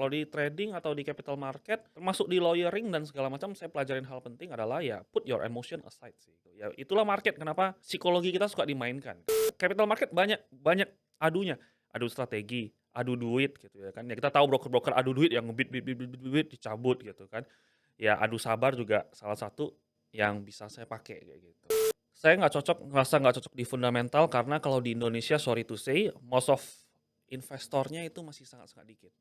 Kalau di trading atau di capital market, termasuk di lawyering dan segala macam, saya pelajarin hal penting adalah ya put your emotion aside sih. Ya itulah market, kenapa psikologi kita suka dimainkan. Capital market banyak banyak adunya, adu strategi, adu duit gitu ya kan. Ya kita tahu broker-broker adu duit yang ngebid bid bid bid bid bid, dicabut gitu kan. Ya adu sabar juga salah satu yang bisa saya pakai kayak gitu. Saya ngerasa nggak cocok di fundamental karena kalau di Indonesia sorry to say, most of investornya itu masih sangat-sangat dikit.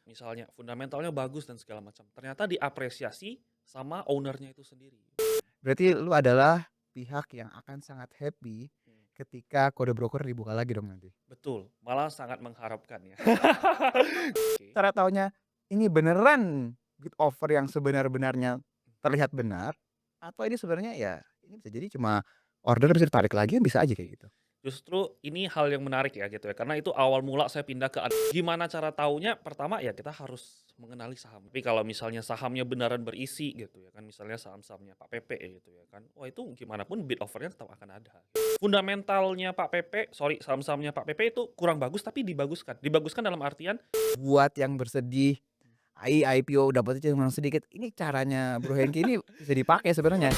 Misalnya fundamentalnya bagus dan segala macam, ternyata diapresiasi sama owner-nya itu sendiri. Berarti lu adalah pihak yang akan sangat happy Hmm, ketika kode broker dibuka lagi dong nanti? betul, malah sangat mengharapkan ya. Oke. Cara taunya ini beneran bid offer yang sebenar-benarnya terlihat benar, atau ini sebenarnya ya ini bisa jadi cuma order bisa ditarik lagi kan bisa aja kayak gitu? Justru ini hal yang menarik ya gitu ya, karena itu awal mula saya pindah ke gimana cara taunya, pertama ya kita harus mengenali saham. Tapi kalau misalnya sahamnya beneran berisi gitu ya kan, misalnya saham-sahamnya Pak Pepe gitu ya kan, wah itu gimana pun bid offer-nya tetap akan ada. Fundamentalnya Pak Pepe, sorry saham-sahamnya Pak Pepe itu kurang bagus tapi dibaguskan. Dibaguskan dalam artian Buat yang bersedih, IPO dapetnya cuma sedikit, ini caranya Bro Hengki ini bisa dipakai sebenarnya.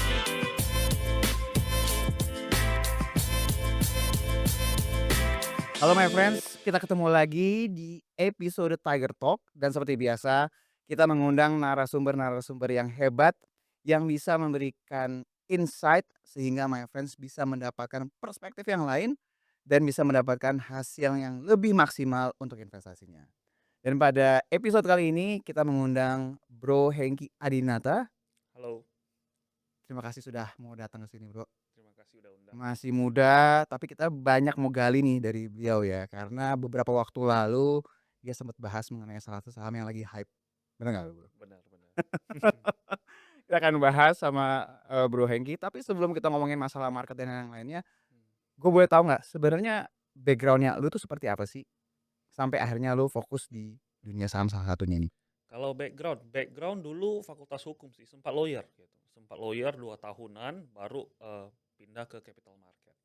Halo my friends, kita ketemu lagi di episode Tiger Talk dan seperti biasa kita mengundang narasumber-narasumber yang hebat yang bisa memberikan insight sehingga my friends bisa mendapatkan perspektif yang lain dan bisa mendapatkan hasil yang lebih maksimal untuk investasinya. Dan pada episode kali ini kita mengundang Bro Hengki Adinata. halo, Terima kasih sudah mau datang ke sini, Bro. terima kasih udah undang. Masih muda, tapi kita banyak mau gali nih dari beliau ya, karena beberapa waktu lalu dia sempat bahas mengenai salah satu saham yang lagi hype. Bener nggak, Bro? Benar benar. Kita akan bahas sama, Bro Hengki, tapi sebelum kita ngomongin masalah market dan yang lainnya, gue boleh tahu nggak sebenarnya background-nya lu tuh seperti apa sih? Sampai akhirnya lu fokus di dunia saham salah satunya ini? Kalau background dulu fakultas hukum sih, sempat lawyer gitu. Sempat lawyer 2 tahunan baru, pindah ke capital market.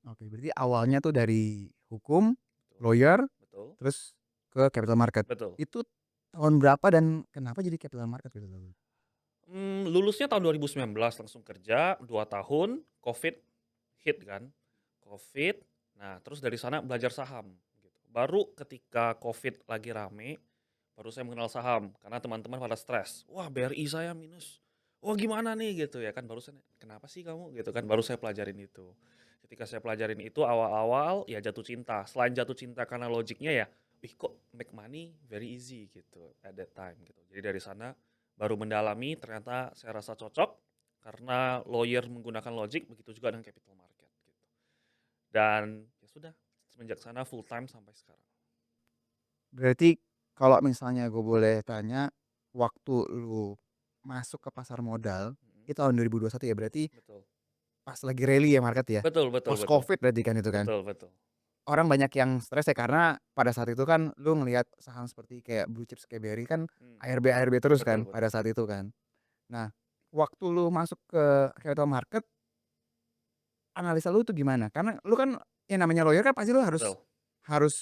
Oke, berarti awalnya tuh dari hukum, Betul lawyer, betul terus ke capital market. betul. Itu tahun berapa dan kenapa jadi capital market gitu, Bro? Lulusnya tahun 2019 langsung kerja 2 tahun, Covid hit kan, Covid, nah terus dari sana belajar saham gitu. Baru ketika Covid lagi rame, baru saya mengenal saham karena teman-teman pada stres, "Wah BRI saya minus, wah gimana nih?" Gitu ya kan, baru saya, "Kenapa sih kamu?" Gitu kan, baru saya pelajarin itu. Ketika saya pelajarin itu awal-awal ya jatuh cinta, selain jatuh cinta karena logiknya ya, "Wih kok make money very easy," gitu at that time gitu. Jadi dari sana baru mendalami ternyata saya rasa cocok, karena lawyer menggunakan logic, begitu juga dengan capital market gitu. Dan ya sudah, semenjak sana full time sampai sekarang. Berarti kalau misalnya gue boleh tanya, waktu lu masuk ke pasar modal, Mhm, itu tahun 2021 ya, berarti betul. pas lagi rally ya market ya? Betul betul Post betul. Covid berarti kan itu kan? Betul betul. Orang banyak yang stres ya karena pada saat itu kan lu ngelihat saham seperti kayak blue chips kayak BRI kan Mmm, ARB terus betul kan pada betul. saat itu kan. Nah, waktu lu masuk ke capital market, analisa lu tuh gimana? Karena lu kan yang namanya lawyer kan pasti lu harus Betul. harus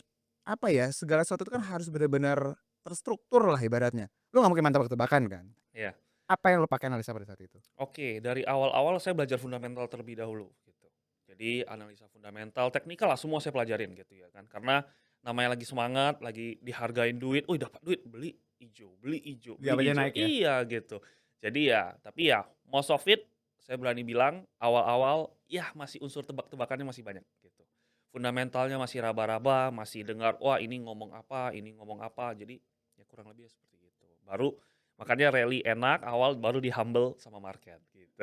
apa ya, segala sesuatu itu kan harus benar-benar terstruktur lah ibaratnya. Lu nggak mungkin main tebak-tebakan kan? Iya. Apa yang lu pakai analisa pada saat itu? Oke, dari awal-awal saya belajar fundamental terlebih dahulu gitu. Jadi analisa fundamental, teknikal lah semua saya pelajarin gitu ya kan. Karena namanya lagi semangat, lagi dihargain duit, "Wih dapat duit, beli ijo beli ijo Di beli awalnya ijo." naik ya? Iya gitu. Jadi ya, tapi ya most of it saya berani bilang awal-awal ya masih unsur tebak-tebakannya masih banyak gitu. Fundamentalnya masih raba-raba, masih dengar, wah ini ngomong apa, ini ngomong apa. Jadi ya kurang lebih seperti itu. Baru makanya rally enak, awal baru di-humble sama market, gitu.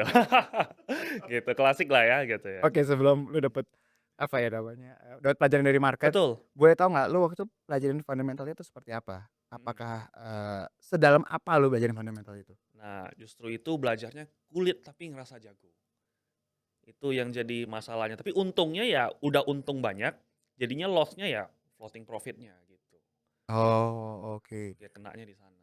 Gitu, klasik lah ya, gitu ya. Oke, sebelum lu dapet, apa ya namanya, dapet pelajaran dari market, Betul. boleh tahu nggak lu waktu itu pelajarin fundamentalnya itu seperti apa? Mhm. Apakah, sedalam apa lu belajarin fundamental itu? Nah, justru itu belajarnya kulit tapi ngerasa jago. Itu yang jadi masalahnya, tapi untungnya ya udah untung banyak, jadinya loss-nya ya floating profit-nya, gitu. Oh, oke. Ya kenanya di sana.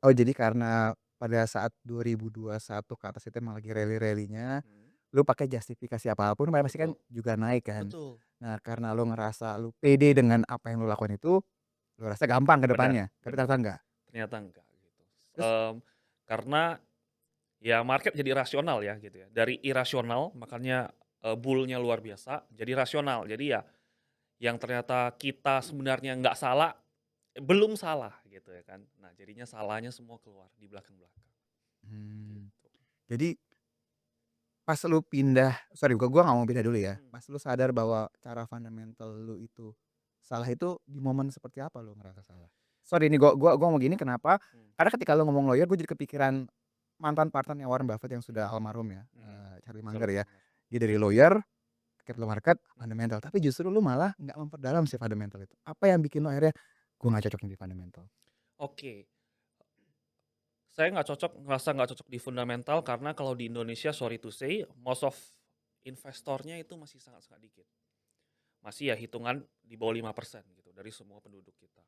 Oh, jadi karena pada saat 2021 ke atas itu emang lagi rally-rally-nya, Mhm. lu pakai justifikasi apapun pasti kan Betul juga naik kan. betul Nah, karena lu ngerasa lu pede dengan apa yang lu lakukan itu, Lu rasa gampang ke Benar depannya, tapi benar, ternyata enggak. ternyata enggak gitu. Terus Karena ya market jadi rasional ya gitu ya, dari irasional makanya, bull-nya luar biasa jadi rasional. Jadi ya yang ternyata kita sebenarnya nggak salah, belum salah gitu ya kan. Nah jadinya salahnya semua keluar di belakang-belakang, mmm, gitu. jadi pas lu pindah sorry gua nggak mau pindah dulu ya. Mhm Pas lu sadar bahwa cara fundamental lu itu salah itu di momen seperti apa lu ngerasa salah? Sorry nih gua ngomong gini kenapa, mhm, karena ketika lu ngomong lawyer gue jadi kepikiran mantan partnernya Warren Buffett yang sudah almarhum ya, mhm, Charlie Munger Charlie ya. Munger, Dia dari lawyer, capital market, mhm. fundamental, tapi justru lu malah nggak memperdalam si fundamental itu. Apa yang bikin lu akhirnya, "Gua nggak cocok nih di fundamental." Oke, saya ngerasa nggak cocok di fundamental karena kalau di Indonesia sorry to say, most of investornya itu masih sangat-sangat dikit. Masih ya hitungan di bawah 5% gitu dari semua penduduk kita.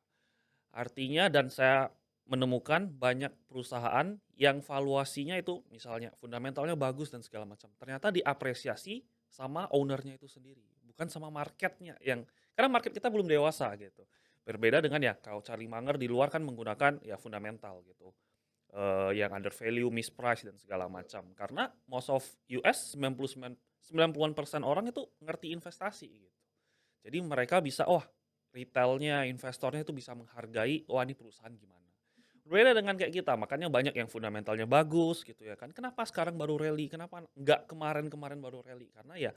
Artinya dan saya menemukan banyak perusahaan yang valuasinya itu misalnya fundamentalnya bagus dan segala macam, ternyata diapresiasi sama owner-nya itu sendiri, bukan sama marketnya yang karena market kita belum dewasa gitu. Berbeda dengan ya kalau Charlie Munger di luar kan menggunakan ya fundamental gitu, yang under value, misprice dan segala macam. Karena most of US 90-an% orang itu ngerti investasi gitu. Jadi mereka bisa, oh retailnya, investornya itu bisa menghargai, wah ini perusahaan gimana. Berbeda dengan kayak kita, makanya banyak yang fundamentalnya bagus gitu ya kan. Kenapa sekarang baru rally? Kenapa nggak kemarin-kemarin baru rally? Karena ya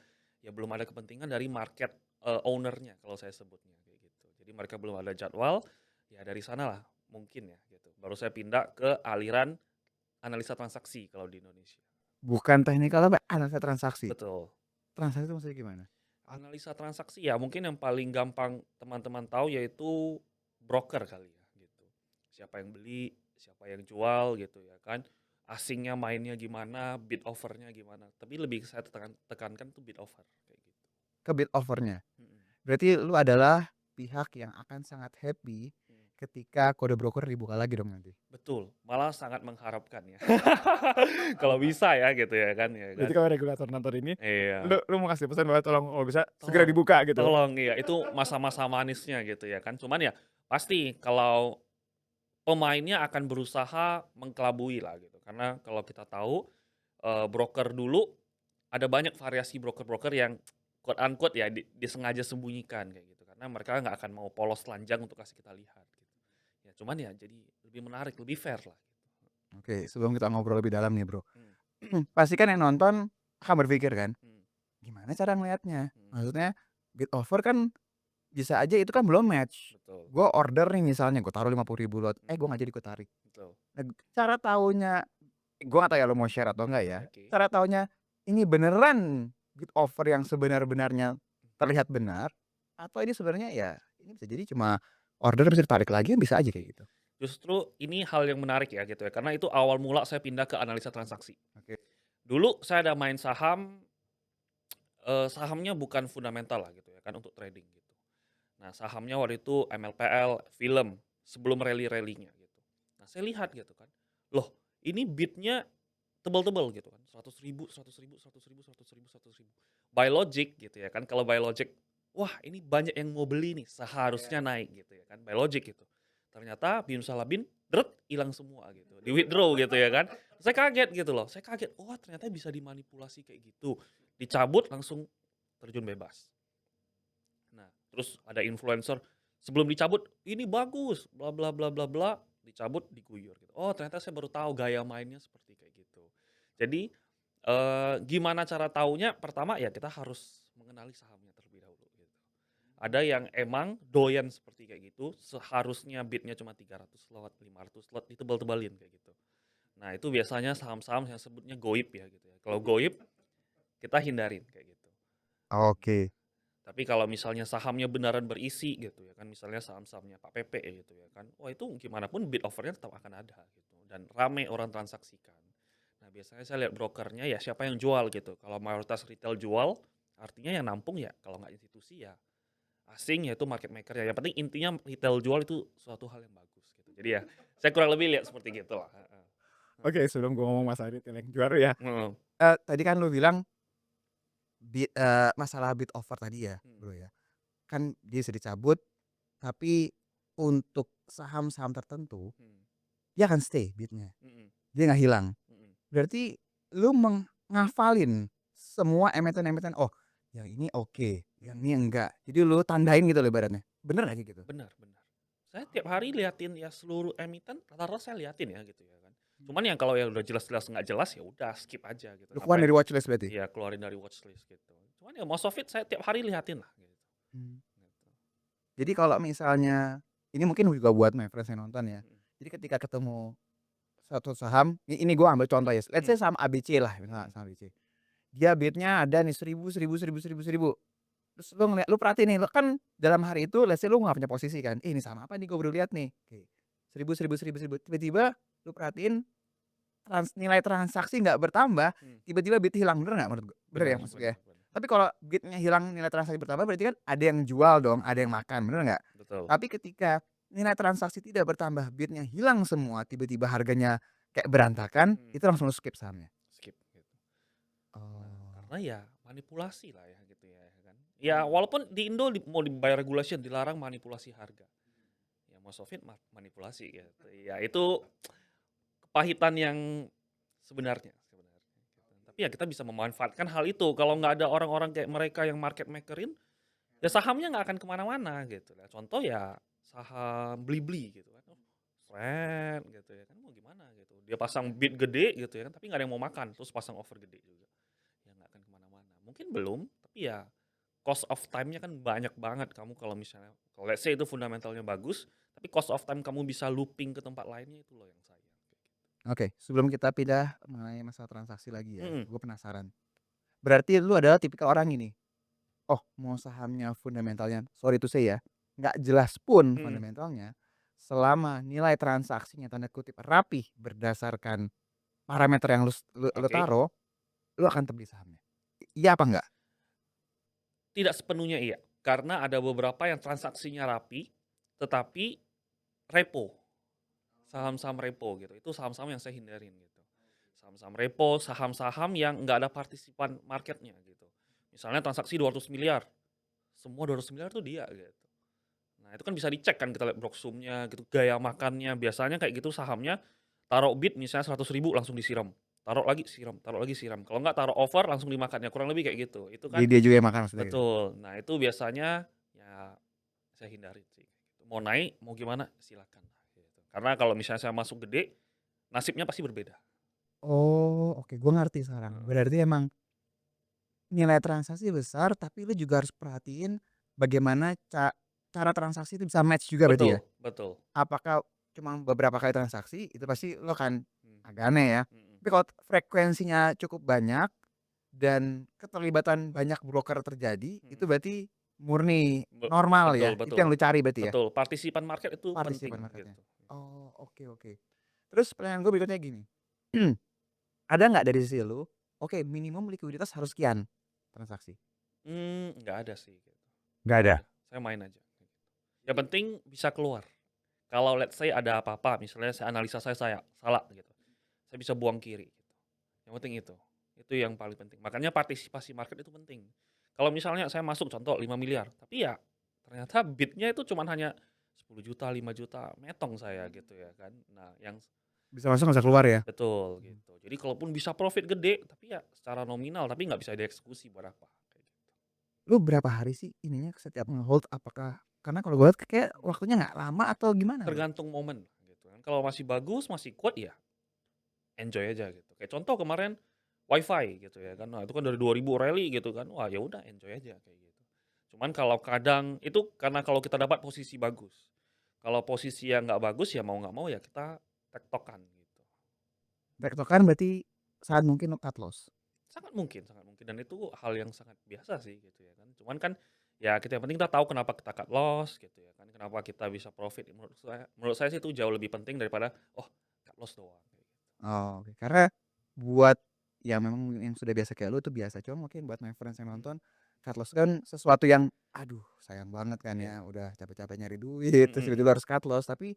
belum ada kepentingan dari market owner-nya kalau saya sebutnya kayak gitu. Jadi mereka belum ada jadwal, ya dari sanalah mungkin ya gitu. Baru saya pindah ke aliran analisa transaksi kalau di Indonesia. Bukan teknikal tapi analisa transaksi. Betul. Transaksi itu maksudnya gimana? Analisa transaksi ya mungkin yang paling gampang teman-teman tahu yaitu broker kali ya gitu. Siapa yang beli, siapa yang jual gitu ya kan. Asingnya mainnya gimana, bid offernya gimana. Tapi lebih saya tekankan tuh bid offer kayak gitu. Ke bid offer-nya. Mhm, Berarti lu adalah pihak yang akan sangat happy mhm. ketika kode broker dibuka lagi dong nanti? Betul, malah sangat mengharapkan ya. Kalau bisa ya Berarti kan. kalau regulator nonton ini, lu Iya, lu mau kasih pesan bahwa tolong kalau bisa segera tolong dibuka gitu? tolong iya itu masa-masa manisnya gitu ya kan. Cuman ya pasti kalau pemainnya akan berusaha mengkelabui lah gitu, karena kalau kita tahu, broker dulu ada banyak variasi broker-broker yang quote unquote ya disengaja sembunyikan kayak gitu, karena mereka nggak akan mau polos telanjang untuk kasih kita lihat gitu. Ya cuman ya jadi lebih menarik, lebih fair lah gitu. Oke, sebelum kita ngobrol lebih dalam nih, Bro. Mhm, Pasti kan yang nonton akan berpikir kan, mhm, gimana cara ngelihatnya? mhm, Maksudnya bid offer kan bisa aja itu kan belum match. betul, Gue order nih misalnya, gue taruh 50.000 lot, mhm, gue nggak jadi gue tarik. betul. Nah, cara taunya gue nggak tahu ya lo mau share atau enggak ya, Oke, cara taunya ini beneran bid offer yang sebenar-benarnya terlihat benar, atau ini sebenarnya ya ini bisa jadi cuma order bisa ditarik lagi kan bisa aja oke. kayak gitu. Justru ini hal yang menarik ya gitu ya, karena itu awal mula saya pindah ke analisa transaksi. Oke. Dulu saya ada main saham, sahamnya bukan fundamental lah gitu ya kan untuk trading gitu. Nah, sahamnya waktu itu MLPL, film, sebelum rally-rally-nya gitu. Nah, saya lihat gitu kan, loh ini bid-nya tebel-tebel gitu kan, 100.000, 100.000, 100.000, 100.000, 100.000. By logic gitu ya kan, kalau by logic, wah ini banyak yang mau beli nih, seharusnya naik gitu ya kan, by logic gitu. Ternyata bin salah bin, hilang semua gitu, di-withdraw gitu ya kan. Saya kaget gitu loh, saya kaget, wah ternyata bisa dimanipulasi kayak gitu. Dicabut langsung terjun bebas. Nah, terus ada influencer, sebelum dicabut, "Ini bagus, bla bla bla bla bla," dicabut, diguyur gitu. Oh, ternyata saya baru tahu gaya mainnya seperti kayak gitu. Jadi, gimana cara taunya, pertama ya kita harus mengenali sahamnya terlebih dahulu gitu. Ada yang emang doyan seperti kayak gitu, seharusnya bidnya cuma 300 lot, 500 lot, ditebal-tebalin kayak gitu. Nah, itu biasanya saham-saham yang sebutnya goib ya gitu ya. Kalau goib, kita hindarin kayak gitu. Oke. Tapi kalau misalnya sahamnya beneran berisi gitu ya kan, misalnya saham-sahamnya Pak Pepe ya gitu ya kan, wah itu gimana pun bid offer-nya tetap akan ada gitu dan rame orang transaksikan. Nah biasanya saya lihat brokernya ya siapa yang jual gitu, kalau mayoritas retail jual, artinya yang nampung ya kalau nggak institusi ya asing yaitu market maker ya, yang penting intinya retail jual itu suatu hal yang bagus gitu. Jadi ya saya kurang lebih lihat seperti gitulah, heeh, Oke, sebelum gue ngomong masalah retail yang juara ya, heeh, tadi kan lu bilang masalah bid offer tadi ya, mhm, Bro, ya. Kan dia bisa dicabut, tapi untuk saham-saham tertentu, Mhm, dia akan stay beat-nya, mhm, dia nggak hilang. mhm. Berarti lu ngafalin semua emiten-emiten, "Oh, yang ini oke, yang Mhm. ini enggak." Jadi lu tandain gitu loh ibaratnya. Bener nggak kayak gitu? Benar, benar. Saya tiap hari Oh. liatin ya seluruh emiten, rata-rata saya liatin ya gitu ya kan. Hmm. Cuman yang kalau yang udah jelas-jelas nggak jelas, ya udah skip aja gitu, Lu keluar sampai dari watchlist berarti? iya keluarin dari watchlist gitu. Cuman ya most of it saya tiap hari liatin lah gitu, Mmm. gitu. Jadi kalau misalnya ini mungkin juga buat my friends yang nonton ya. Mhm, Jadi ketika ketemu satu saham, ini gue ambil contoh ya, let's mhm, say saham ABC lah, misalnya mhm, saham ABC. Dia bid-nya ada nih 1.000, 1.000, 1.000, 1.000. Terus lu perhatiin nih, lu kan dalam hari itu let's say lu nggak punya posisi kan, "Ih, ini saham apa nih gue baru lihat nih." Oke, 1.000, 1.000, 1.000, 1.000. Tiba-tiba lu perhatiin nilai transaksi nggak bertambah, mhm. tiba-tiba bid hilang, bener nggak menurut gue? Bener ya Benar, maksudnya? benar, benar. Tapi kalau bid-nya hilang, nilai transaksi bertambah berarti kan ada yang jual dong, ada yang Mhm, makan, bener nggak? betul. Tapi ketika nilai transaksi tidak bertambah, bid-nya hilang semua, tiba-tiba harganya kayak berantakan, Mhm, itu langsung lu skip sahamnya? skip gitu. Nah, Oh. karena ya manipulasi lah ya gitu ya kan. Ya walaupun di Indo mau by regulation dilarang manipulasi harga. Ya most of it manipulasi gitu. Ya itu kepahitan yang sebenarnya gitu. Tapi ya kita bisa memanfaatkan hal itu, kalau nggak ada orang-orang kayak mereka yang market maker-in, ya sahamnya nggak akan kemana mana gitu. Nah contoh ya saham Blibli gitu kan, oh gitu ya kan, mau gimana gitu. Dia pasang bid gede gitu ya kan, tapi nggak ada yang mau makan, terus pasang over gede juga, ya nggak akan kemana mana. Mungkin belum, tapi ya cost of time-nya kan banyak banget kamu kalau misalnya kalau let's say itu fundamentalnya bagus, tapi cost of time kamu bisa looping ke tempat lainnya itu loh yang sayang, kayak gitu. Oke, sebelum kita pindah mengenai masalah transaksi lagi ya, Mhm, gue penasaran. Berarti lu adalah tipikal orang ini, oh mau sahamnya fundamentalnya sorry to say ya, nggak jelas pun mhm, fundamentalnya, selama nilai transaksinya tanda kutip "rapih" berdasarkan parameter yang lu oke. taruh, lu akan beli sahamnya. Iya apa enggak? Tidak sepenuhnya iya, karena ada beberapa yang transaksinya rapi, tetapi repo, saham-saham repo gitu, itu saham-saham yang saya hindarin gitu. Saham-saham repo, saham-saham yang nggak ada partisipan marketnya gitu. Misalnya transaksi 200 miliar, semua 200 miliar tuh dia gitu. Nah itu kan bisa dicek kan kita lihat broksumnya gitu, gaya makannya, biasanya kayak gitu sahamnya taruh bid misalnya 100 ribu langsung disiram, taruh lagi siram, kalau nggak taruh over langsung dimakan, ya kurang lebih kayak gitu. Itu Jadi kan dia juga yang makan maksudnya gitu? betul. Nah itu biasanya ya saya hindarin sih, gitu. Mau naik, mau gimana silakan lah gitu. Karena kalau misalnya saya masuk gede, nasibnya pasti berbeda. Oh, oke, gua ngerti sekarang. Heeh. Berarti emang nilai transaksi besar, tapi lu juga harus perhatiin bagaimana cara transaksi itu bisa match juga berarti ya? Betul, betul. Apakah cuma beberapa kali transaksi, itu pasti lo akan Mhm, agak aneh ya. mhm, Tapi kalau frekuensinya cukup banyak dan keterlibatan banyak broker terjadi, itu mhm. berarti murni Be normal betul, ya? Itu betul. yang lu cari berarti ya? Betul, partisipan market itu Partisipan penting market-nya. gitu. Oh, oke, oke. Terus pertanyaan gue berikutnya gini, ada nggak dari sisi lu, oke minimum likuiditas harus sekian transaksi? Nggak ada sih gitu. Nggak Ya ada? udah, saya main aja. Yang penting bisa keluar. Kalau let's say ada apa-apa, misalnya saya analisa saya salah gitu, saya bisa buang kiri gitu. Yang penting itu. Itu yang paling penting. Makanya partisipasi market itu penting. Kalau misalnya saya masuk contoh 5 miliar, tapi ya ternyata bidnya itu cuman hanya 10 juta, 5 juta, metong saya gitu ya kan. Nah yang Bisa masuk nggak bisa keluar ya? betul gitu. Jadi kalaupun bisa profit gede, tapi ya secara nominal, tapi nggak bisa dieksekusi berapa, kayak gitu. Lu berapa hari sih ininya setiap nge-hold apakah karena kalau gue liat kayak waktunya nggak lama atau gimana lu? Tergantung momen gitu kan. Kalau masih bagus, masih kuat ya enjoy aja gitu. Kayak contoh kemarin WiFi gitu ya kan. Nah, itu kan dari 2000 rally gitu kan. Wah, ya udah enjoy aja kayak gitu. Cuman kalau kadang itu karena kalau kita dapat posisi bagus. Kalau posisi yang nggak bagus ya mau nggak mau ya kita tektokan gitu. Tektokan berarti saat mungkin lo cut loss? Sangat mungkin dan itu hal yang sangat biasa sih gitu ya kan. Cuman kan ya kita yang penting kita tahu kenapa kita cut loss gitu ya kan. Kenapa kita bisa profit. Menurut saya sih itu jauh lebih penting daripada oh cut loss doang kayak gitu. Oh, oke. Karena buat yang memang yang sudah biasa kayak lu itu biasa, cuma mungkin buat my friends yang Mhm. nonton, cut loss kan sesuatu yang aduh sayang banget kan Iya. ya, udah capek-capek nyari duit, terus Mhm, tiba-tiba harus cut loss, tapi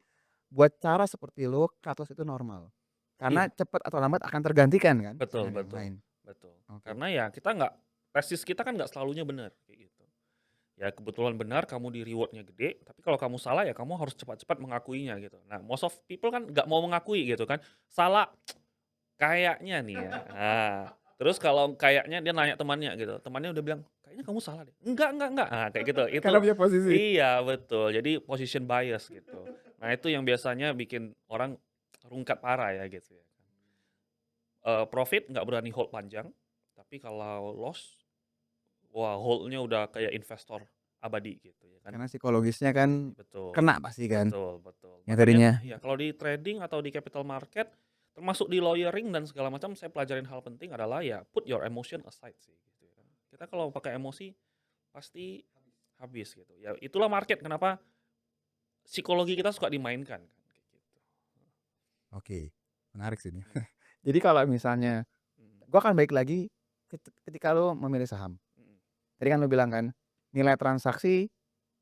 buat cara seperti lu, cut loss itu normal. Karena iya. cepat atau lambat akan tergantikan kan Betul, dengan yang betul, lain. betul. Oke. Karena ya kita nggak tesis kita kan nggak selalunya benar, kayak gitu. Ya kebetulan benar kamu di reward-nya gede, tapi kalau kamu salah ya kamu harus cepat-cepat mengakuinya gitu. Nah, most of people kan nggak mau mengakui gitu kan. Salah kayaknya nih ya. Nah, terus kalau kayaknya dia nanya temannya gitu, temannya udah bilang, "Kayaknya kamu salah deh." Enggak." Nah, kayak gitu. Itu Karena punya posisi. iya betul. Jadi position bias gitu. Nah, itu yang biasanya bikin orang rungkat parah ya gitu ya. Profit nggak berani hold panjang, tapi kalau loss, wah hold-nya udah kayak investor abadi gitu ya kan. Karena psikologisnya kan Betul, kena pasti kan, betul. yang Makanya tadinya ya kalau di trading atau di capital market, termasuk di lawyering dan segala macam saya pelajarin hal penting adalah ya put your emotion aside sih gitu ya kan. Kita kalau pakai emosi pasti habis gitu. Ya itulah market kenapa psikologi kita suka dimainkan kan kayak gitu. oke, menarik sih ini. Mhm, Jadi kalau misalnya mhm, gua akan balik lagi ketika lu memilih saham. mhm, Tadi kan lu bilang kan, nilai transaksi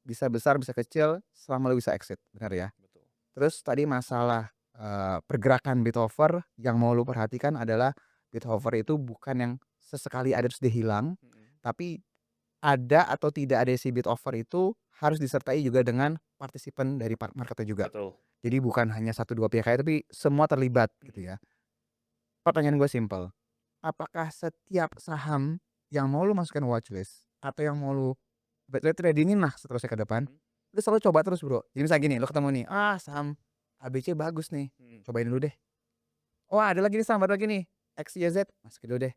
bisa besar bisa kecil selama lu bisa exit, benar ya? betul. Terus tadi masalah, pergerakan Bitover yang mau lu perhatikan adalah Bitover itu bukan yang sesekali ada terus dia hilang, Mhm, tapi ada atau tidak ada si Bitover itu harus disertai juga dengan partisipan dari market-nya juga. betul. Jadi bukan hanya satu 2 pihak aja, tapi semua terlibat gitu Mhm, ya. Pertanyaan gue simpel, apakah setiap saham yang mau lu masukkan watchlist atau yang mau lu tradingin lah seterusnya ke depan, mhm, lu selalu coba terus, Bro? Jadi misalnya gini, lu ketemu nih, "Ah, saham ABC bagus nih, mhm. cobain dulu deh. Oh, ada lagi nih saham baru lagi nih, XYZ, masukin dulu deh."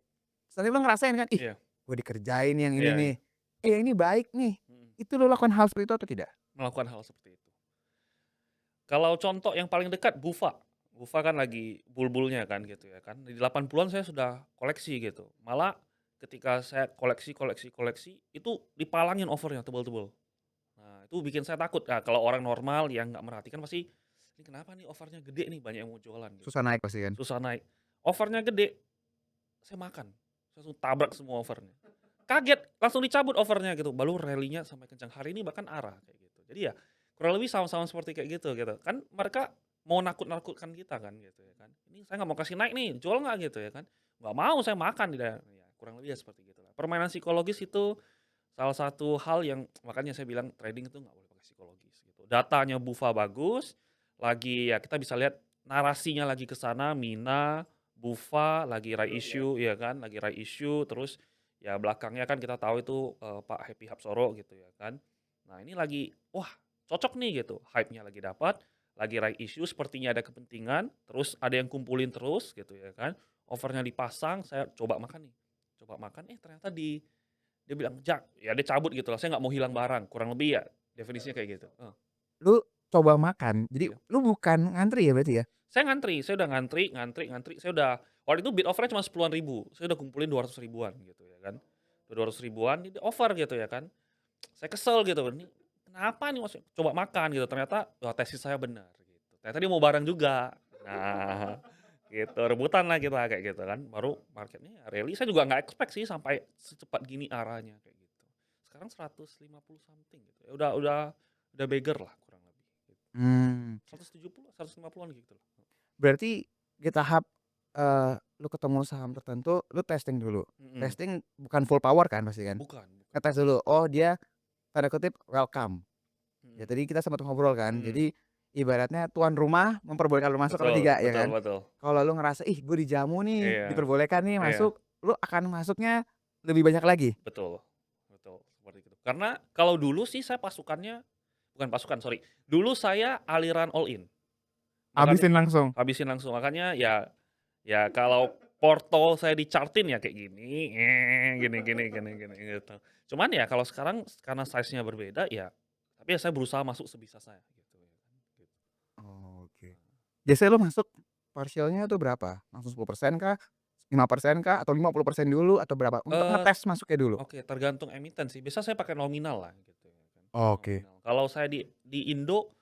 Terus nanti lu ngerasain kan, "Ih, Iya, gue dikerjain yang ini iya, nih. iya. Eh, yang ini baik nih." Mhm. Itu lu lakukan hal seperti itu atau tidak? Melakukan hal seperti itu. Kalau contoh yang paling dekat Bufa. Bufa kan lagi bul-bulnya kan gitu ya kan. Di 80-an saya sudah koleksi gitu. Malah ketika saya koleksi, itu dipalangin offernya tebel-tebel. Nah, itu bikin saya takut. Nah, kalau orang normal yang nggak merhatikan pasti, "Ini kenapa nih offernya gede nih, banyak yang mau jualan," gitu. Susah naik pasti kan? Susah naik. Offernya gede, saya makan. Saya langsung tabrak semua offernya. Kaget, langsung dicabut offernya gitu, baru rally-nya sampai kencang. Hari ini bahkan arah kayak gitu. Jadi ya kurang lebih sama-sama seperti kayak gitu. Kan mereka mau nakut-nakutkan kita kan gitu ya kan. Ini saya nggak mau kasih naik nih, jual nggak gitu ya kan. Nggak mau, saya makan di ya kurang lebih ya seperti gitulah. Permainan psikologis itu salah satu hal yang makanya saya bilang trading itu nggak boleh pakai psikologis gitu. Datanya Bufa bagus, lagi ya kita bisa lihat narasinya lagi ke sana, Mina, Bufa lagi right issue ya kan, lagi right issue terus ya belakangnya kan kita tahu itu, Pak Happy Hapsoro gitu ya kan. Nah ini lagi, wah cocok nih gitu, hype-nya lagi dapat, lagi right issue sepertinya ada kepentingan, terus ada yang kumpulin terus gitu ya kan, offer-nya dipasang, saya coba makan nih, coba makan, ternyata dia bilang, "Jak," ya dia cabut gitu lah, saya nggak mau hilang barang, kurang lebih ya definisinya kayak gitu, Lu coba makan, jadi iya. lu bukan ngantri ya berarti ya? Saya ngantri, saya udah ngantri, saya udah waktu itu bid offer-nya cuma 10.000 saya udah kumpulin 200.000-an gitu ya kan. 200.000-an ini offer gitu ya kan. Saya kesel gitu, "Ini kenapa nih Mas?" Coba makan gitu, ternyata wah tesis saya benar gitu. Ternyata dia mau barang juga. Nah, gitu, rebutan lah kita kayak gitu kan. Baru marketnya ya rally, saya juga nggak expect sih sampai secepat gini arahnya kayak gitu. Sekarang 150 something gitu ya, udah beggar lah kurang lebih gitu. Mmm, 170, 150-an gitu lah. berarti di tahap, lu ketemu saham tertentu, lu testing dulu. Mhm, Testing bukan full power kan pasti kan? bukan. Ngetes dulu, oh dia tanda kutip "welcome." Ya Mhm, tadi kita sempat ngobrol kan, mhm, jadi ibaratnya tuan rumah memperbolehkan lu masuk atau betul, tidak ya betul, kan? betul. Kalau lu ngerasa, "Ih, gue dijamu nih, Iya, diperbolehkan nih iya, masuk," lu akan masuknya lebih banyak lagi? betul, betul, seperti itu. Karena kalau dulu sih saya pasukannya bukan pasukan, sorry, dulu saya aliran all in, makanya Habisin langsung? habisin langsung, makanya ya kalau porto saya di-chart-in ya kayak gini, gini gitu. Cuman ya kalau sekarang karena size-nya berbeda ya, tapi ya saya berusaha masuk sebisa saya gitu ya kan, gitu. Oke. Biasanya lu masuk partialnya tuh berapa? Langsung 10% kah? 5% kah? Atau 50% dulu? Atau berapa? Untuk Eee, ngetes masuknya dulu? oke tergantung emiten sih, biasa saya pakai nominal lah gitu ya kan, Oke. nominal. Kalau saya di Indo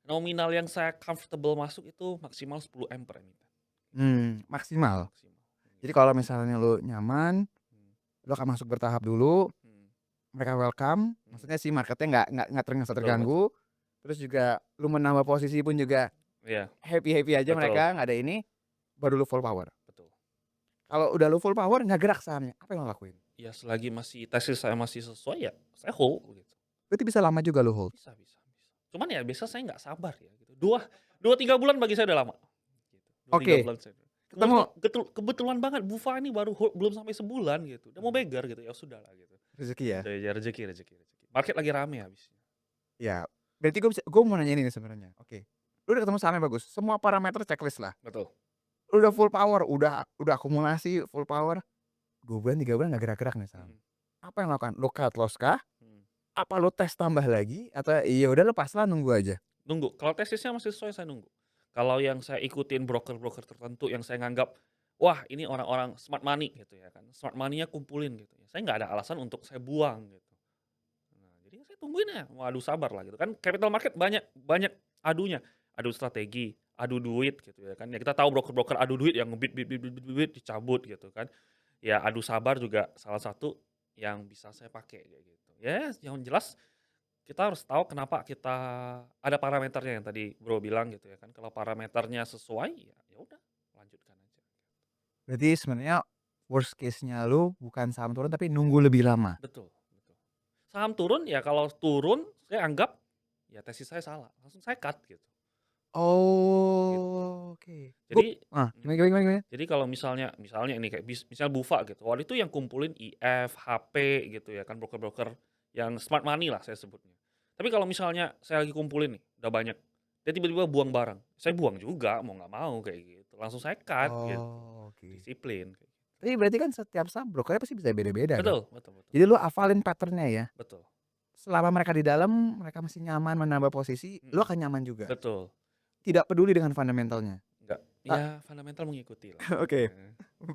nominal yang saya comfortable masuk itu maksimal 10 M per emiten, Maksimal. maksimal, Jadi gitu. kalau misalnya lu nyaman, Mhm, lu akan masuk bertahap dulu, mhm, mereka welcome, mhm. maksudnya si marketnya nggak ngerasa Betul, betul. terganggu, terus juga lu menambah posisi pun juga Iya, happy-happy aja betul, mereka, nggak ada ini, baru lu full power. betul. Kalau udah lu full power nggak gerak sahamnya, apa yang lu lakuin? Ya selagi masih tesis saya masih sesuai ya saya hold gitu. Berarti bisa lama juga lu hold? Bisa bisa bisa. Cuman ya biasa saya nggak sabar ya gitu. 2, 3 bulan bagi saya udah lama, gitu. 2, 3 Oke, bulan saya ketemu kebetulan banget Bufa ini baru belum sampai sebulan gitu, udah mau begar gitu, ya sudahlah gitu. rezeki ya? Udah ya rezeki. Market lagi rame habisnya. Ya, berarti gue mau nanya ini nih sebenarnya, oke. Lu udah ketemu saham yang bagus, semua parameter checklist lah, Betul. lu udah full power, udah akumulasi full power, 2 bulan, 3 bulan nggak gerak-gerak nih saham. Mhm Apa yang lu lakukan? Lu cut loss kah? mhm. Apa lu tes tambah lagi? Atau ya udah lu pasrah nunggu aja? Nunggu, kalau tesisnya masih sesuai saya nunggu. Kalau yang saya ikutin broker-broker tertentu yang saya nganggap, wah ini orang-orang smart money gitu ya kan, smart money-nya kumpulin gitu ya, saya nggak ada alasan untuk saya buang gitu. Nah, jadi saya tungguin ya, mau adu sabar lah gitu kan, capital market banyak banyak adunya, adu strategi, adu duit gitu ya kan, ya kita tahu broker-broker adu duit yang ngebit bit bit bit bit bit dicabut gitu kan. Ya adu sabar juga salah satu yang bisa saya pakai kayak gitu. Ya yang jelas kita harus tahu kenapa kita ada parameternya yang tadi Bro bilang gitu ya kan, kalau parameternya sesuai ya udah lanjutkan aja. Berarti sebenarnya worst case-nya lu bukan saham turun tapi nunggu lebih lama? Betul betul. Saham turun ya kalau turun saya anggap, ya tesis saya salah, langsung saya cut gitu, gitu. Oh, oke. Jadi Gimana gimana gimana gimana? jadi kalau misalnya ini kayak misal Bufa gitu, waktu itu yang kumpulin IF, HP gitu ya kan, broker-broker yang smart money lah saya sebutnya. Tapi kalau misalnya saya lagi kumpulin nih, udah banyak, dia tiba-tiba buang barang, saya buang juga mau nggak mau kayak gitu, langsung saya cut gitu, Oh, oke. disiplin kayak gitu. Tapi berarti kan setiap saham brokernya pasti bisa beda-beda dong? Betul betul betul Jadi lu hafalin pattern-nya ya? betul, Selama mereka di dalam, mereka masih nyaman menambah posisi, lu mhm, akan nyaman juga? betul, Tidak peduli dengan fundamentalnya? nggak Ah, ya fundamental mengikuti lah, oke,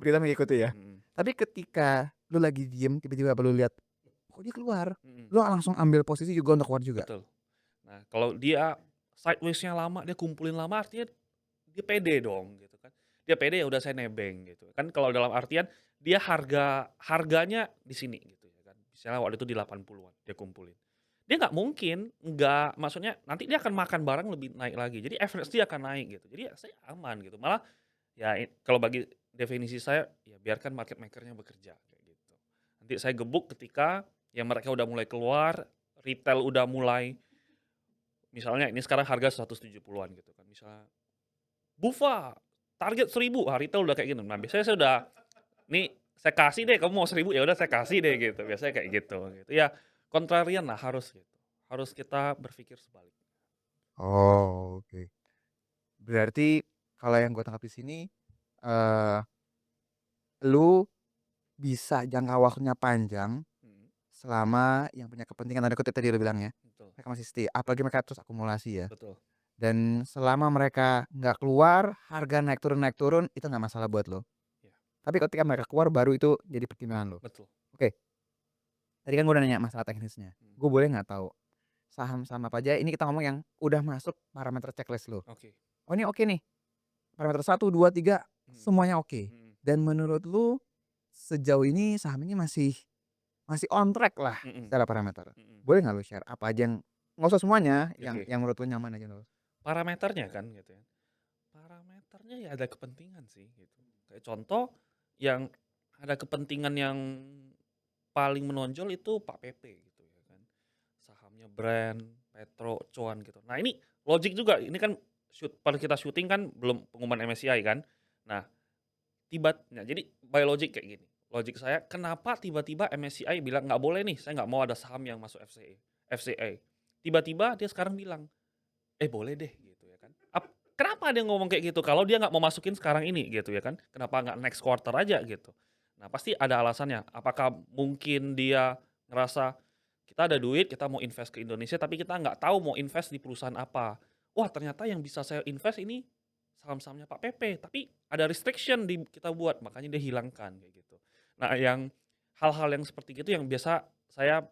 kita mengikuti ya. mhm Tapi ketika lu lagi diem, tiba-tiba lu lihat, kok dia keluar? mhm, Lu langsung ambil posisi juga untuk keluar juga? betul. Nah kalau dia sideways-nya lama, dia kumpulin lama artinya dia pede dong gitu kan. Dia pede, ya udah saya nebeng gitu. Kan kalau dalam artian dia harganya di sini gitu ya kan. Misalnya waktu itu di 80-an dia kumpulin. Dia nggak mungkin maksudnya nanti dia akan makan barang lebih naik lagi. Jadi average dia akan naik gitu. Jadi ya saya aman gitu. Malah ya kalau bagi definisi saya ya biarkan market maker-nya bekerja kayak gitu. Nanti saya gebuk ketika ya mereka udah mulai keluar, retail udah mulai misalnya ini sekarang harga 170-an gitu kan. Misalnya Bufa, target 1.000, retail udah kayak gitu. Nah, biasanya saya udah, "Nih, saya kasih deh, kamu mau 1.000 ya udah saya kasih deh," gitu. Biasanya kayak gitu. Ya kontrarian lah harus gitu. Harus kita berpikir sebaliknya. Oh, oke. Berarti kalau yang gue tangkap di sini, eee, lu bisa jangka waktunya panjang Mhm, selama yang punya kepentingan tanda kutip tadi lu bilang ya, betul mereka masih stay, apalagi mereka terus akumulasi ya. betul. Dan selama mereka nggak keluar, harga naik turun itu nggak masalah buat lo. Iya, Tapi ketika mereka keluar baru itu jadi pertimbangan lo. betul. Oke, tadi kan gue udah nanya masalah teknisnya. Mhm, Gue boleh nggak tahu saham-saham apa aja ini kita ngomong yang udah masuk parameter checklist lo. oke. Oh ini oke nih, parameter 1, 2, 3 Mhm semuanya oke. mhm Dan menurut lu sejauh ini saham ini masih masih on track lah mhm secara parameter. mhm. Boleh nggak lu share apa aja yang nggak usah semuanya, Oke. yang menurut lu nyaman aja dulu. Parameternya kan gitu ya, parameternya ya ada kepentingan sih gitu. Kayak contoh yang ada kepentingan yang paling menonjol itu Pak PP gitu ya kan. Sahamnya brand, Petro, Cuan gitu. Nah ini logik juga, ini kan pada kita syuting kan belum pengumuman MSCI kan. Nah nah jadi by logic kayak gini, logik saya kenapa tiba-tiba MSCI bilang, "Nggak boleh nih, saya nggak mau ada saham yang masuk FCA." Tiba-tiba dia sekarang bilang, "Eh boleh deh," gitu ya kan. Kenapa dia ngomong kayak gitu, kalau dia nggak mau masukin sekarang ini gitu ya kan, kenapa nggak next quarter aja gitu. Nah pasti ada alasannya, apakah mungkin dia ngerasa, kita ada duit, kita mau invest ke Indonesia, tapi kita nggak tahu mau invest di perusahaan apa. Wah ternyata yang bisa saya invest ini saham-sahamnya Pak PP, tapi ada restriction kita buat, makanya dia hilangkan kayak gitu. Nah hal-hal yang seperti gitu yang biasa saya,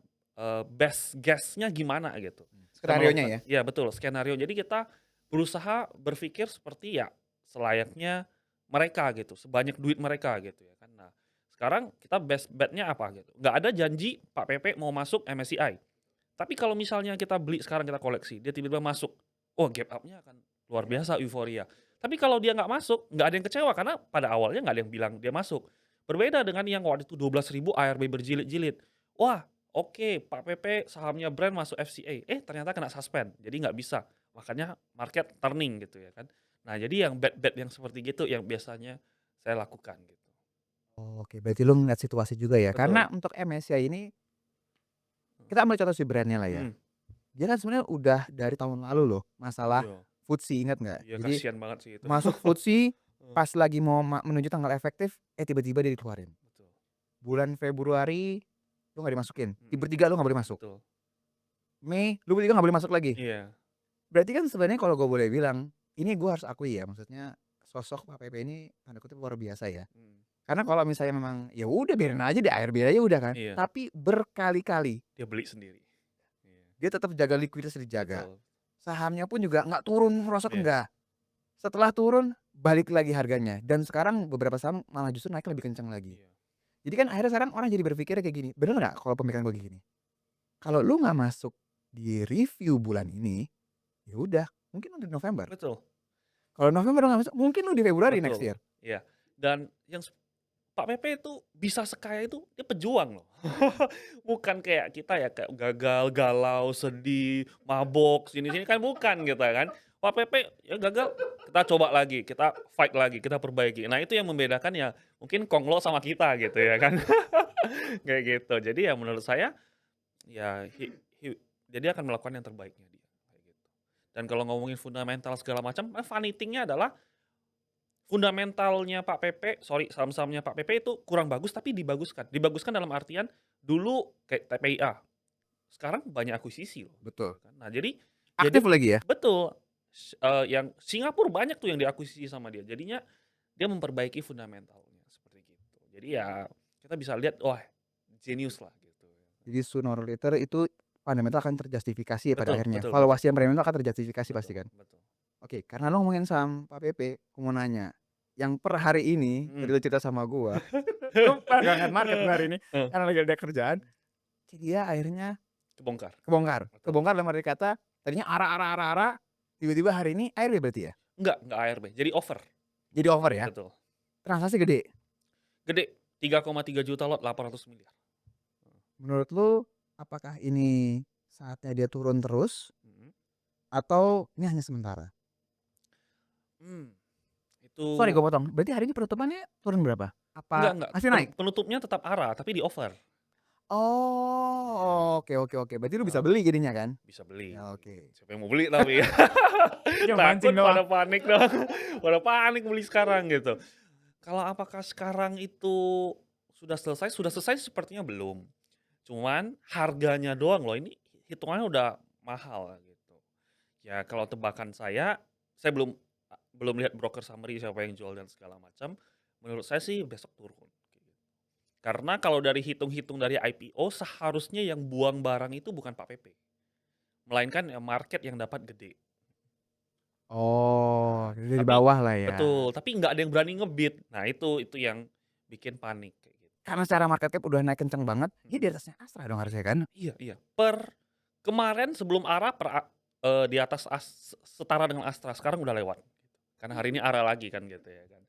best guess-nya gimana gitu. Saya Skenarionya melakukan ya? iya betul, skenario. Jadi kita berusaha berpikir seperti ya selayaknya mereka gitu, sebanyak duit mereka gitu ya kan. Nah, sekarang kita best bet-nya apa gitu, nggak ada janji Pak PP mau masuk MSCI. Tapi kalau misalnya kita beli sekarang kita koleksi, dia tiba-tiba masuk, oh gap up-nya akan luar biasa euforia. Tapi kalau dia nggak masuk, nggak ada yang kecewa karena pada awalnya nggak ada yang bilang dia masuk. Berbeda dengan yang waktu itu 12.000 ARB berjilid-jilid. Wah, oke, Pak PP sahamnya brand masuk FCA, ternyata kena suspend, jadi nggak bisa. Makanya market turning gitu ya kan. Nah, jadi yang bet-bet yang seperti gitu yang biasanya saya lakukan gitu. Oke, berarti lu ngeliat situasi juga ya? Karena Betul. untuk MSCI ini, kita ambil contoh si brand-nya lah ya. Mhm, Dia kan sebenarnya udah dari tahun lalu loh, masalah iya. FTSE, ingat nggak? Iya, Jadi kasihan banget sih itu. masuk FTSE, Heeh, pas lagi mau menuju tanggal efektif, tiba-tiba dia dikeluarin. betul. Bulan Februari, lu nggak dimasukin, Mhm, bertiga lu nggak boleh masuk. betul. Mei, lu bertiga nggak boleh masuk lagi. Iya, Berarti kan sebenarnya kalau gue boleh bilang, ini gue harus akui ya, maksudnya sosok Pak PP ini tanda kutip luar biasa ya. mhm, Karena kalau misalnya memang, ya udah biarin aja di ARB aja udah kan. iya, Tapi berkali-kali dia beli sendiri. Iya, dia tetap jaga likuiditas dijaga. betul. Sahamnya pun juga nggak turun merosot, Iya, enggak. Setelah turun, balik lagi harganya dan sekarang beberapa saham malah justru naik lebih kencang lagi. iya, Jadi kan akhirnya sekarang orang jadi berpikir kayak gini, bener nggak kalau pemikiran gue kayak gini? Kalau lu nggak masuk di review bulan ini, ya udah mungkin lu di November. betul, Kalau November lu nggak masuk, mungkin lu di Februari next betul. year. Iya, dan yang Pak PP itu bisa sekaya itu dia pejuang loh. Bukan kayak kita ya, kayak gagal, galau, sedih, mabok, sini-sini kan bukan gitu kan. Pak PP ya gagal, kita coba lagi, kita fight lagi, kita perbaiki. Nah itu yang membedakan ya mungkin Konglo sama kita gitu ya kan. Kayak gitu. Jadi ya menurut saya, ya hi hi jadi akan melakukan yang terbaiknya dia, kayak gitu. Dan kalau ngomongin fundamental segala macam, funny thing-nya adalah fundamentalnya Pak PP, saham-sahamnya Pak PP itu kurang bagus tapi dibaguskan. Dibaguskan dalam artian, dulu kayak TPIA, sekarang banyak akuisisi loh, Betul. gitu kan. Nah jadi Aktif lagi ya? betul, yang Singapura banyak tuh yang diakuisisi sama dia. Jadinya dia memperbaiki fundamentalnya, seperti gitu. Jadi ya kita bisa lihat, wah jenius lah gitu. Jadi sooner or later itu fundamental akan terjustifikasi ya pada Betul akhirnya. betul betul Valuasi yang fundamental akan terjustifikasi pasti betul kan? betul. Oke, karena lo ngomongin saham Pak PP, aku mau nanya, yang per hari ini Mhm. tadi lo cerita sama gua, lu pegangan market tuh hari ini Heeh, karena lagi ada kerjaan, dia akhirnya kebongkar, kebongkar. betul. Kebongkar dalam arti kata, tadinya ara, tiba-tiba hari ini ARB berarti ya? Enggak ARB, jadi over, Jadi over ya? betul. Transaksi gede. Gede, 3,3 juta lot, 800 miliar. Menurut lu, apakah ini saatnya dia turun terus Mhm. atau ini hanya sementara? Mmm, itu Sorry gue potong, berarti hari ini penutupannya turun berapa? Apa enggak, masih naik? penutupnya tetap ARA tapi di over. Iya, Oh, oke. Berarti lu bisa heeh, beli jadinya kan? bisa beli. Ya oke. Siapa yang mau beli tapi? Ini Takut mancing doang. pada panik dong, pada panik beli sekarang gitu. Kalau apakah sekarang itu sudah selesai sepertinya belum. Cuman harganya doang loh, ini hitungannya udah mahal gitu. Ya kalau tebakan saya belum lihat broker summary siapa yang jual dan segala macam, menurut saya sih besok turun, kayak gitu. Karena kalau dari hitung-hitung dari IPO seharusnya yang buang barang itu bukan Pak PP, melainkan ya market yang dapat gede. Oh, Nah, dari tapi bawah lah ya. betul, tapi nggak ada yang berani nge-bid. Nah itu yang bikin panik, kayak gitu. Karena secara market cap udah naik kenceng banget, ini Mhm. di atasnya Astra dong harusnya kan? Iya iya. Kemarin sebelum ARA di atas setara dengan Astra, sekarang udah lewat. Karena hari ini ARA lagi kan gitu ya kan.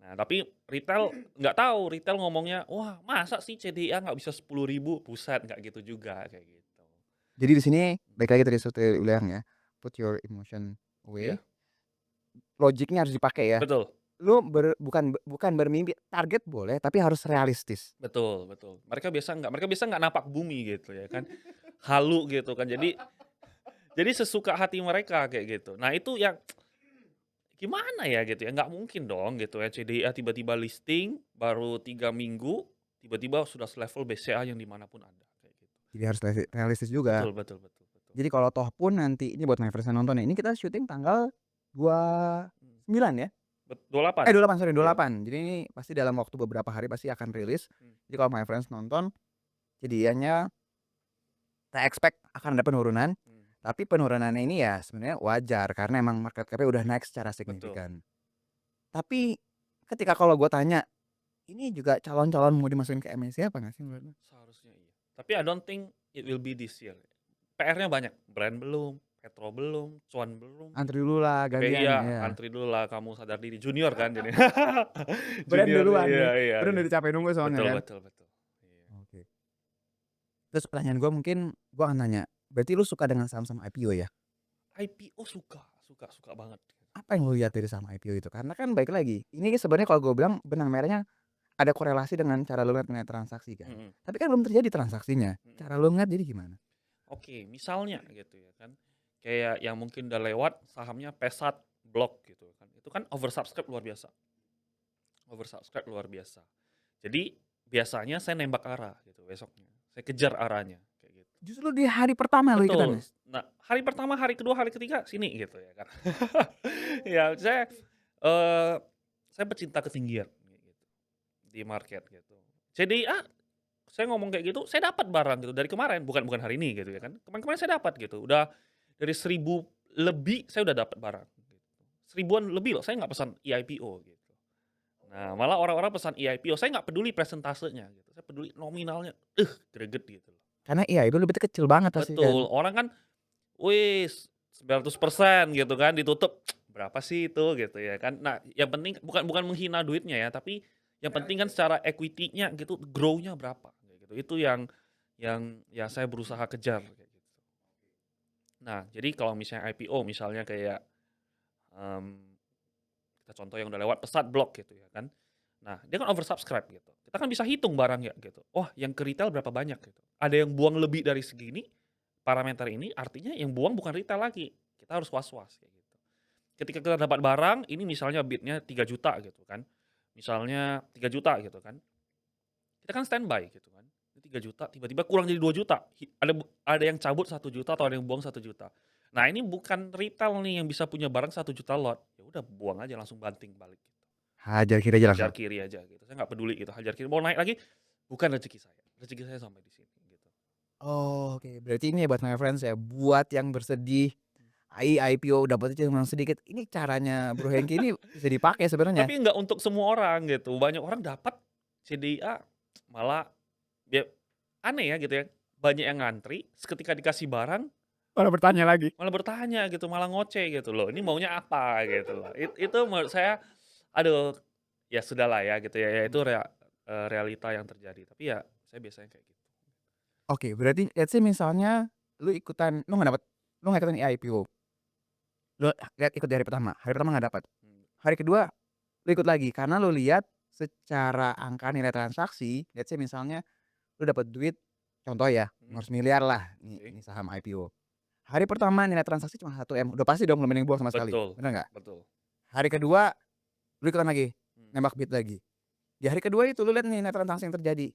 Nah tapi retail nggak tahu, retail ngomongnya, "Wah masa sih CDIA nggak bisa 10.000?" Buset nggak gitu juga, kayak gitu. Jadi di sini Mhm. balik lagi tadi seperti ulang ya, put your emotion Iya, away, logiknya harus dipakai ya. betul Lu bukan bermimpi, target boleh tapi harus realistis. betul betul. Mereka biasa nggak napak bumi gitu ya kan, halu gitu kan. Jadi sesuka hati mereka kayak gitu. Nah itu yang gimana ya gitu ya, nggak mungkin dong gitu ya CDIA tiba-tiba listing, baru 3 minggu, tiba-tiba sudah selevel BCA yang dimanapun ada, kayak gitu. Jadi harus realistis juga. Betul betul betul betul. Jadi kalau toh pun nanti ini buat my friends yang nonton ya, ini kita syuting tanggal Mmm, 29 ya? 28? 28 sorry Iya, 28. Jadi ini pasti dalam waktu beberapa hari pasti akan rilis. mmm, Jadi kalau my friends nonton, jadinya kita expect akan ada penurunan, mmm, tapi penurunannya ini ya sebenarnya wajar karena emang market cap-nya udah naik secara betul. signifikan. Tapi ketika kalau gue tanya, ini juga calon-calon mau dimasukin ke MSCI apa nggak sih menurut lu? Seharusnya iya. Tapi I don't think it will be this year. PR-nya banyak, brand belum, Petro belum, cuan belum, Antri dulu lah gantian iya, ya. antri dulu lah kamu sadar diri, junior kan jadi. Brand Junior, duluan iya nih, iya brand iya. udah capek nunggu soalnya Betul kan. betul betul. Iya. Oke. Terus pertanyaan gue mungkin, gue akan nanya, berarti lu suka dengan saham-saham IPO ya? IPO suka banget. Apa yang lu lihat dari saham IPO itu? Karena kan balik lagi, ini sebenarnya kalau gue bilang benang merahnya ada korelasi dengan cara lu ngeliat nilai transaksi kan. Mhm Tapi kan belum terjadi transaksinya. mhm. Cara lu ngeliat jadi gimana? Oke, misalnya gitu ya kan, kayak yang mungkin udah lewat sahamnya Pesat, Blok gitu kan, itu kan oversubscribe luar biasa. Jadi biasanya saya nembak arah gitu besoknya, saya kejar arahnya kayak gitu. Justru di hari pertama lu Betul. ikutannya? Nah, hari pertama, hari kedua, hari ketiga sini gitu ya kan. Ya saya pecinta ketinggian kayak gitu, di market gitu. Jadi saya ngomong kayak gitu, saya dapat barang gitu dari kemarin, bukan bukan hari ini gitu ya kan. Kemarin-kemarin saya dapat gitu, udah dari 1.000 lebih saya udah dapat barang gitu. 1.000-an lebih loh, saya nggak pesan eIPO gitu. Nah, malah orang-orang pesan eIPO, saya nggak peduli persentasenya gitu, saya peduli nominalnya, greget gitu loh. Karena iya itu lebih kecil banget pasti kan. Betul, orang kan, wih 900% gitu kan, ditutup, berapa sih itu gitu ya kan. Nah, yang penting bukan bukan menghina duitnya ya, tapi yang penting kan secara equity-nya gitu, grow-nya berapa, kayak gitu. Itu yang ya saya berusaha kejar, kayak gitu. Nah, jadi kalau misalnya IPO, misalnya kayak, mmm, kita contoh yang udah lewat Pesat, Blok gitu ya kan. Nah, dia kan oversubscribe gitu. Kita kan bisa hitung barangnya gitu. Oh, yang ke retail berapa banyak gitu. Ada yang buang lebih dari segini, parameter ini artinya yang buang bukan retail lagi. Kita harus was-was kayak gitu. Ketika kita dapat barang, ini misalnya bidnya 3 juta gitu kan. Misalnya 3 juta gitu kan. Kita kan standby gitu kan. 3 juta tiba-tiba kurang jadi 2 juta. Ada yang cabut 1 juta atau ada yang buang 1 juta. Nah, ini bukan retail nih yang bisa punya barang 1 juta lot. Ya udah buang aja langsung banting balik gitu. Hajar kiri aja Hajar langsung. kiri aja gitu. Saya nggak peduli gitu, hajar kiri mau naik lagi bukan rezeki saya. Rezeki saya sampai di sini gitu. Oh, oke, berarti ini ya buat my friends ya, buat yang bersedih, IPO dapetnya cuma sedikit, ini caranya Bro Hengki ini bisa dipakai sebenarnya. Tapi nggak untuk semua orang gitu. Banyak orang dapat CDA malah ya aneh ya gitu ya. Banyak yang ngantri, seketika dikasih barang Malah bertanya lagi. malah bertanya gitu, malah ngoceh gitu loh. Ini maunya apa gitu loh. Itu menurut saya aduh, ya sudahlah ya gitu ya. Ya itu realita yang terjadi. Tapi ya saya biasanya kayak gitu. Oke, berarti let's say misalnya lu nggak ikutan IPO, lu lihat ikut di hari pertama nggak dapet, Mmm, hari kedua lu ikut lagi karena lu lihat secara angka nilai transaksi, let's say misalnya lu dapat duit, contoh ya mhm, 500 miliar lah, oke. ini saham IPO. Hari pertama nilai transaksi cuma 1 M, udah pasti dong belum ada yang buang sama sekali, Betul bener nggak? betul. Hari kedua lu ikutan lagi, Mhm, nembak bid lagi. Di hari kedua itu lu lihat nih nilai transaksi yang terjadi,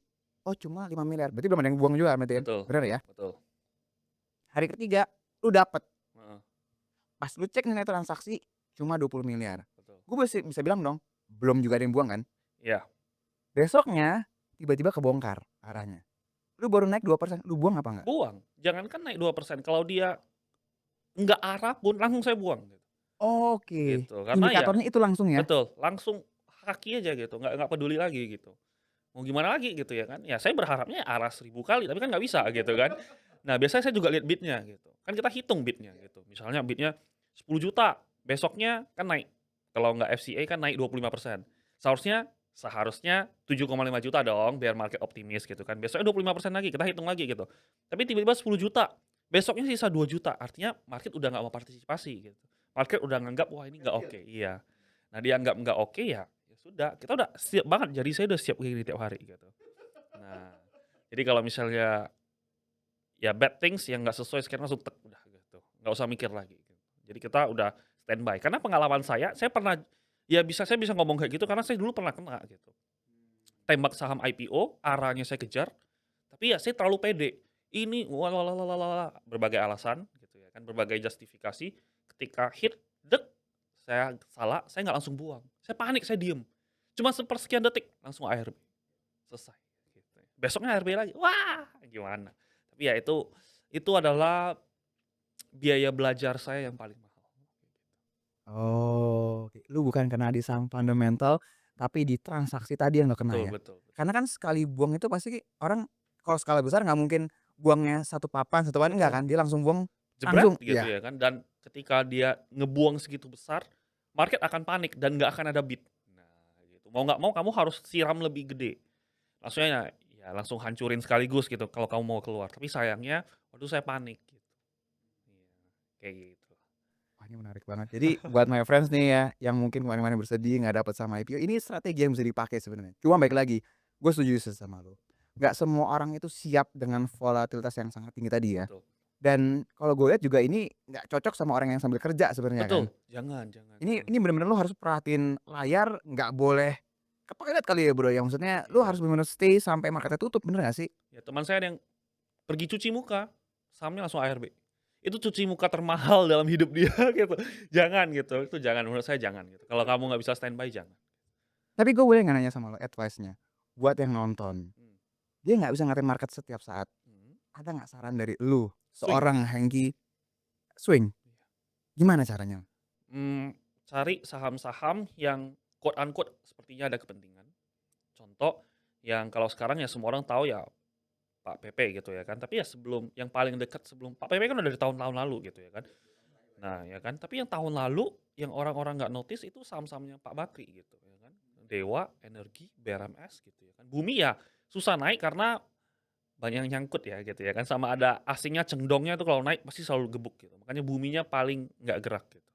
oh cuma 5 miliar, berarti belum ada yang buang juga berarti kan? betul Bener ya? betul, Hari ketiga lu dapet, heeh, pas lu cek nilai transaksi cuma 20 miliar. betul. Gue bisa bilang dong, belum juga ada yang buang kan? Iya, Besoknya tiba-tiba kebongkar arahnya. Lu baru naik 2%, lu buang apa enggak? buang. Jangankan naik 2%, kalau dia nggak arah pun langsung saya buang Oke, gitu. Karena ya indikatornya itu langsung ya? betul, langsung kaki aja gitu, nggak peduli lagi gitu. Mau gimana lagi gitu ya kan. Ya saya berharapnya ya arah 1000 kali, tapi kan nggak bisa gitu kan. Nah, biasanya saya juga lihat bidnya gitu. Kan kita hitung bidnya gitu. Misalnya bidnya 10 juta, besoknya kan naik. Kalau nggak FCA kan naik 25%. Seharusnya seharusnya 7,5 juta dong biar market optimis gitu kan. Besoknya 25% lagi, kita hitung lagi gitu. Tapi tiba-tiba 10 juta, besoknya sisa 2 juta, artinya market udah nggak mau partisipasi gitu. Market udah nganggap, "Wah ini nggak oke." Iya. Nah, dianggap nggak oke ya, ya sudah, kita udah siap banget, jadi saya udah siap kayak gini tiap hari gitu. Nah, jadi kalau misalnya ya bad things yang nggak sesuai sekian langsung tek, udah gitu, nggak usah mikir lagi gitu. Jadi kita udah standby, karena pengalaman saya pernah saya bisa ngomong kayak gitu karena saya dulu pernah kena gitu. Tembak saham IPO, arahnya saya kejar, tapi ya saya terlalu pede. Ini berbagai alasan gitu ya kan, berbagai justifikasi, ketika hit, dek, saya salah, saya nggak langsung buang. Saya panik, saya diem. Cuma sepersekian detik, langsung ARB, selesai gitu ya. Besoknya ARB lagi, wah gimana. Tapi ya itu adalah biaya belajar saya yang paling mahal. Oke, lu bukan kena di saham fundamental, tapi di transaksi tadi yang lu kena Betul ya? betul betul. Karena kan sekali buang itu pasti orang kalau skala besar nggak mungkin buangnya satu papan, enggak Betul. kan, dia langsung buang jebret Langsung gitu iya. ya kan, dan ketika dia ngebuang segitu besar, market akan panik dan nggak akan ada bid. Nah gitu, mau nggak mau kamu harus siram lebih gede. Maksudnya ya langsung hancurin sekaligus gitu kalau kamu mau keluar, tapi sayangnya waduh saya panik gitu. Iya, kayak gitu. Wah, ini menarik banget. Jadi buat my friends nih ya, yang mungkin kemarin-kemarin bersedih nggak dapet sama IPO, ini strategi yang bisa dipakai sebenarnya. Cuma baik lagi, gue setuju sih sama lo. Nggak semua orang itu siap dengan volatilitas yang sangat tinggi tadi ya. Betul. Dan kalau gue lihat juga ini nggak cocok sama orang yang sambil kerja sebenarnya kan. Betul, jangan, Ini betul. ini bener-bener lo harus perhatiin layar, nggak boleh ke toilet kali ya Bro ya, maksudnya lo Iya. harus bener-bener stay sampai marketnya tutup, bener nggak sih? Ya teman saya ada yang pergi cuci muka, sahamnya langsung ARB. Itu cuci muka termahal dalam hidup dia gitu. Jangan gitu, itu jangan, menurut saya jangan gitu. Kalau kamu nggak bisa standby jangan. Tapi gue boleh nggak nanya sama lo advice-nya, buat yang nonton, Mmm, dia nggak bisa ngatain market setiap saat. mhm. Ada nggak saran dari lu, Swing. seorang Hengki swing, Iya. gimana caranya? Cari saham-saham yang quote unquote sepertinya ada kepentingan. Contoh, yang kalau sekarang ya semua orang tahu ya Pak PP gitu ya kan, tapi ya sebelum yang paling dekat sebelum Pak PP kan udah dari tahun-tahun lalu gitu ya kan. Nah ya kan, tapi yang tahun lalu yang orang-orang nggak notice itu saham-sahamnya Pak Bakri gitu ya kan. Dewa, Energi, BRMS gitu ya kan. Bumi ya susah naik karena banyak yang nyangkut ya gitu ya kan, sama ada asingnya cendongnya tuh kalau naik pasti selalu gebuk gitu, makanya buminya paling nggak gerak gitu.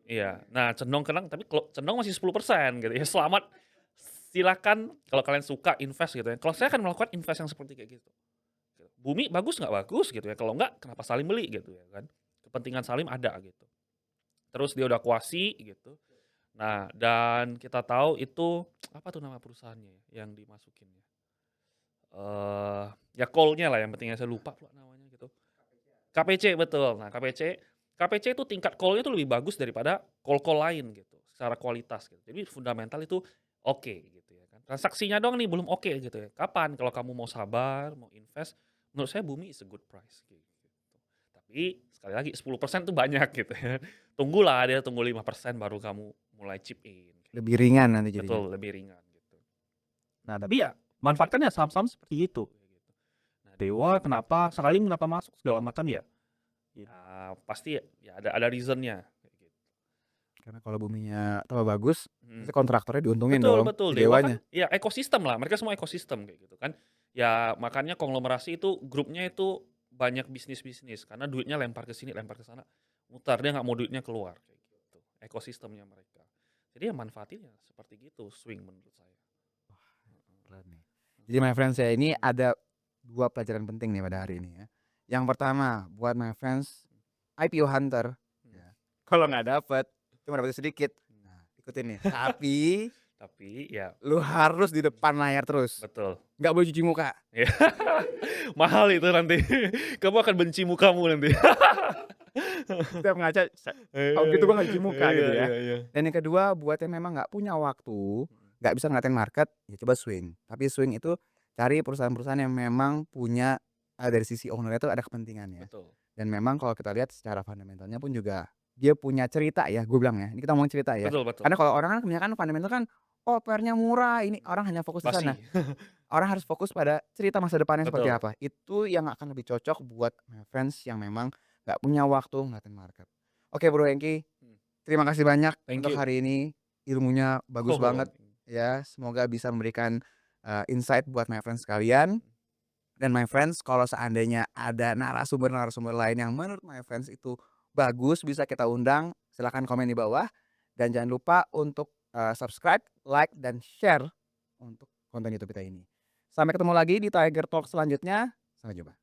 Iya, nah cendong kenang tapi kalau cendong masih 10% gitu ya, selamat, silakan kalau kalian suka invest gitu ya, kalau saya akan melakukan invest yang seperti kayak gitu. Bumi bagus nggak bagus gitu ya, kalau nggak kenapa saling beli gitu ya kan, kepentingan saling ada gitu. Terus dia udah kuasi gitu, nah dan kita tahu itu apa tuh nama perusahaannya ya yang dimasukin ya, ya call-nya lah yang penting ya, saya lupa pula namanya gitu. KPC betul. Nah KPC itu tingkat call-nya tuh lebih bagus daripada call-call lain gitu, secara kualitas gitu. Jadi fundamental itu oke gitu ya kan. Transaksinya doang nih belum oke gitu ya. Kapan kalau kamu mau sabar, mau invest, menurut saya Bumi is a good price kayak gitu. Tapi sekali lagi 10% tuh banyak gitu ya. Tunggulah dia tunggu 5% baru kamu mulai chip in kayak Lebih gitu. ringan nanti jadinya. Betul, lebih ringan gitu. Nah, tapi ya manfaatkan ya saham-saham seperti itu. Kayak gitu. Nah, Dewa kenapa Salim kenapa masuk segala macam ya. pasti ya ada reason-nya kayak gitu. Karena kalau buminya tambah bagus, Mhm. nanti kontraktornya diuntungin Betul dong, betul, si Dewa kan Dewanya. ya ekosistem lah, mereka semua ekosistem kayak gitu kan. Ya makanya konglomerasi itu grupnya itu banyak bisnis-bisnis, karena duitnya lempar ke sini, lempar ke sana, mutar, dia nggak mau duitnya keluar kayak gitu, ekosistemnya mereka. Jadi ya manfaatin ya seperti gitu, swing menurut saya. Keren nih. Jadi my friends ya, ini ada 2 pelajaran penting nih pada hari ini ya. Yang pertama buat my friends, IPO hunter, Mhm, ya, kalau nggak dapet, cuma dapetnya sedikit, nah ikutin nih. Tapi tapi ya lu harus di depan layar terus, betul. nggak boleh cuci muka. Ya. Mahal itu nanti, kamu akan benci mukamu nanti. Setiap ngaca, "Oh gitu gua nggak cuci muka," Iya gitu ya. iya iya. Dan yang kedua buat yang memang nggak punya waktu, Mhm, nggak bisa ngeliatin market, ya coba swing. Tapi swing itu cari perusahaan-perusahaan yang memang punya, dari sisi owner-nya itu ada kepentingannya. betul Dan memang kalau kita lihat secara fundamentalnya pun juga dia punya cerita ya, gue bilang ya, ini kita ngomongin cerita ya. betul betul, Karena kalau orang kan kebanyakan fundamental kan, oh PR-nya murah, ini orang hanya fokus di sana. basi. Orang harus fokus pada cerita masa depannya seperti Betul. apa. Itu yang akan lebih cocok buat my friends yang memang nggak punya waktu ngeliatin market. Oke Bro Hengki, Mhm, terima kasih banyak thank untuk you. hari ini. Ilmunya bagus Oh, banget ya. Semoga bisa memberikan, insight buat my friends sekalian. Dan my friends, kalau seandainya ada narasumber-narasumber lain yang menurut my friends itu bagus, bisa kita undang, silahkan komen di bawah. Dan jangan lupa untuk subscribe, like, dan share untuk konten YouTube kita ini. Sampai ketemu lagi di Tiger Talk selanjutnya. Sampai jumpa.